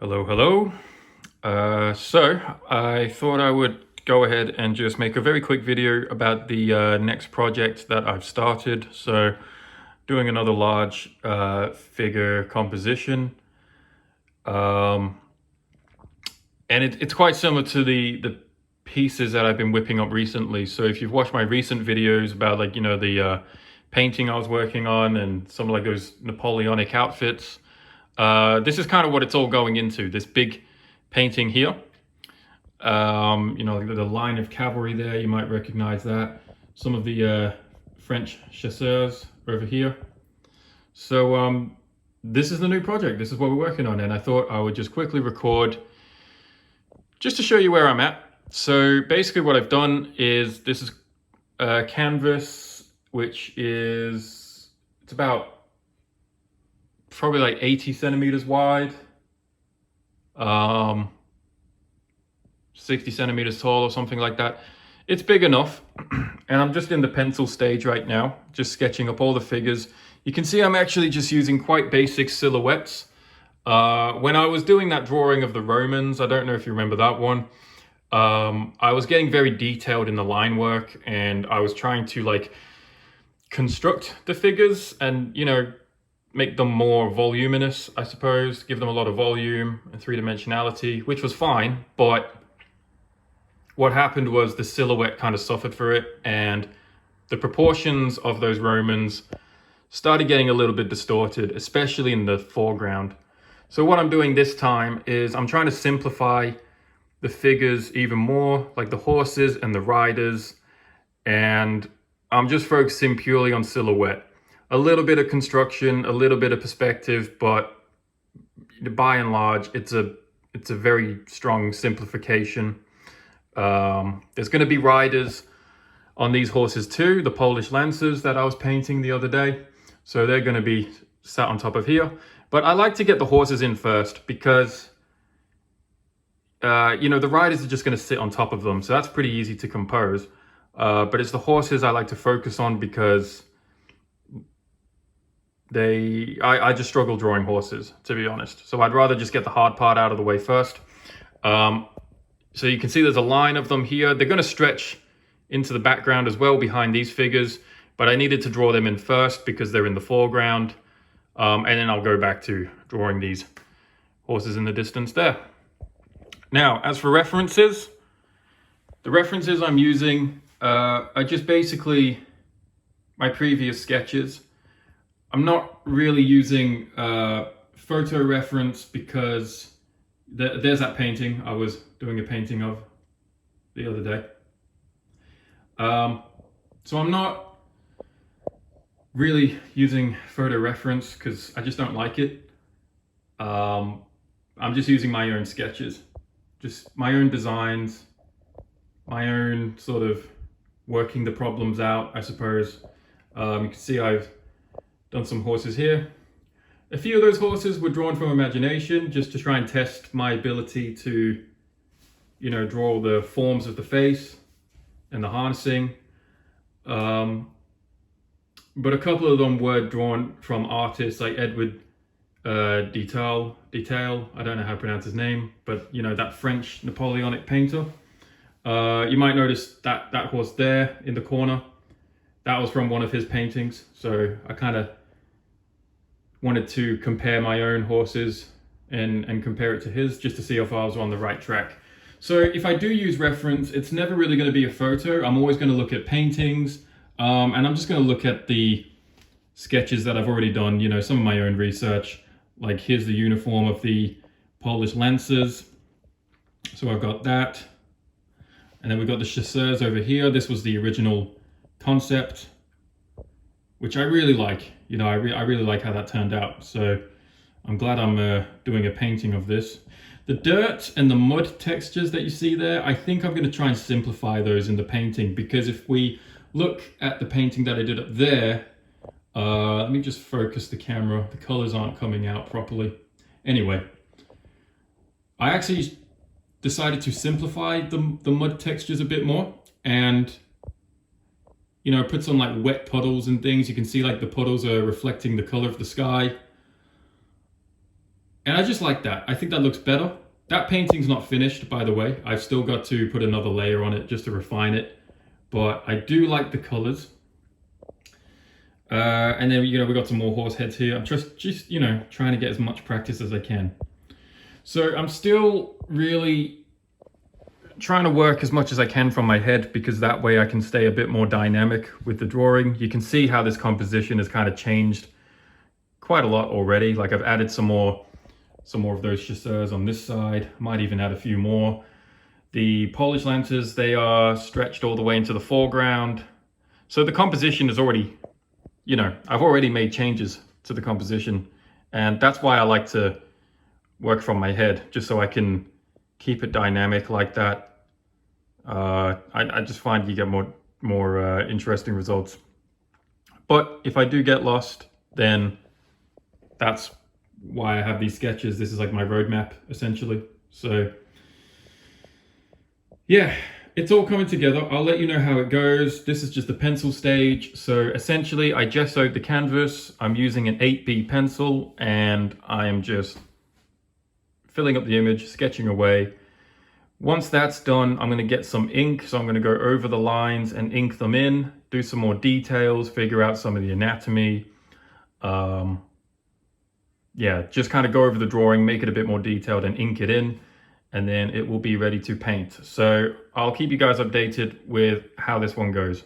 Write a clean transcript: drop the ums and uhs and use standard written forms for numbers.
Hello, hello. So I thought I would go ahead and just make a very quick video about the next project that I've started. So doing another large figure composition. And it's quite similar to the pieces that I've been whipping up recently. So if you've watched my recent videos about the painting I was working on and some of those Napoleonic outfits, this is kind of what it's all going into, this big painting here. The line of cavalry there, you might recognize that. Some of the French chasseurs over here. So this is the new project. This is what we're working on. And I thought I would just quickly record just to show you where I'm at. So basically what I've done is this is a canvas, which is, it's about probably like 80 centimeters wide, 60 centimeters tall or something like that. It's big enough. And I'm just in the pencil stage right now, just sketching up all the figures. You can see I'm actually just using quite basic silhouettes. When I was doing that drawing of the Romans, I don't know if you remember that one, I was getting very detailed in the line work, and I was trying to construct the figures and, make them more voluminous, I suppose, give them a lot of volume and three-dimensionality, which was fine. But what happened was the silhouette kind of suffered for it, and the proportions of those Romans started getting a little bit distorted, especially in the foreground. So what I'm doing this time is I'm trying to simplify the figures even more, like the horses and the riders, and I'm just focusing purely on silhouette. A little bit of construction, a little bit of perspective, but by and large, it's a very strong simplification. There's going to be riders on these horses too, the Polish lancers that I was painting the other day. So they're going to be sat on top of here. But I like to get the horses in first because, the riders are just going to sit on top of them. So that's pretty easy to compose. But it's the horses I like to focus on because I just struggle drawing horses, to be honest. So I'd rather just get the hard part out of the way first. So you can see there's a line of them here. They're going to stretch into the background as well behind these figures, but I needed to draw them in first because they're in the foreground. And then I'll go back to drawing these horses in the distance there. Now, as for references, the references I'm using are just basically my previous sketches. I'm not really using photo reference because there's that painting I was doing a painting of the other day. So I'm not really using photo reference because I just don't like it. I'm just using my own sketches, just my own designs, my own sort of working the problems out, I suppose. You can see I've done some horses here. A few of those horses were drawn from imagination just to try and test my ability to, draw the forms of the face and the harnessing. But a couple of them were drawn from artists like Edward Detail. I don't know how to pronounce his name, but that French Napoleonic painter. You might notice that horse there in the corner. That was from one of his paintings. So I kind of wanted to compare my own horses and compare it to his just to see if I was on the right track. So if I do use reference, it's never really going to be a photo. I'm always going to look at paintings, and I'm just going to look at the sketches that I've already done, some of my own research. Like here's the uniform of the Polish lancers. So I've got that. And then we've got the chasseurs over here. This was the original concept, which I really like. I really like how that turned out. So I'm glad I'm doing a painting of this. The dirt and the mud textures that you see there, I think I'm going to try and simplify those in the painting, because if we look at the painting that I did up there, let me just focus the camera. The colors aren't coming out properly. Anyway, I actually decided to simplify the mud textures a bit more, and put some wet puddles and things. You can see the puddles are reflecting the color of the sky. And I just like that. I think that looks better. That painting's not finished, by the way. I've still got to put another layer on it just to refine it. But I do like the colors. And then, we got some more horse heads here. I'm just, trying to get as much practice as I can. So I'm still really trying to work as much as I can from my head, because that way I can stay a bit more dynamic with the drawing. You can see how this composition has kind of changed quite a lot already. Like I've added some more of those chasseurs on this side. Might even add a few more. The Polish lancers, they are stretched all the way into the foreground. So the composition is already, I've already made changes to the composition. And that's why I like to work from my head, just so I can keep it dynamic like that. I just find you get more interesting results. But if I do get lost, then that's why I have these sketches. This is like my roadmap, essentially. So yeah, it's all coming together. I'll let you know how it goes. This is just the pencil stage. So essentially, I gessoed the canvas. I'm using an 8B pencil, and I am just filling up the image, sketching away. Once that's done, I'm going to get some ink. So I'm going to go over the lines and ink them in, do some more details, figure out some of the anatomy. Yeah, just kind of go over the drawing, make it a bit more detailed and ink it in, and then it will be ready to paint. So I'll keep you guys updated with how this one goes.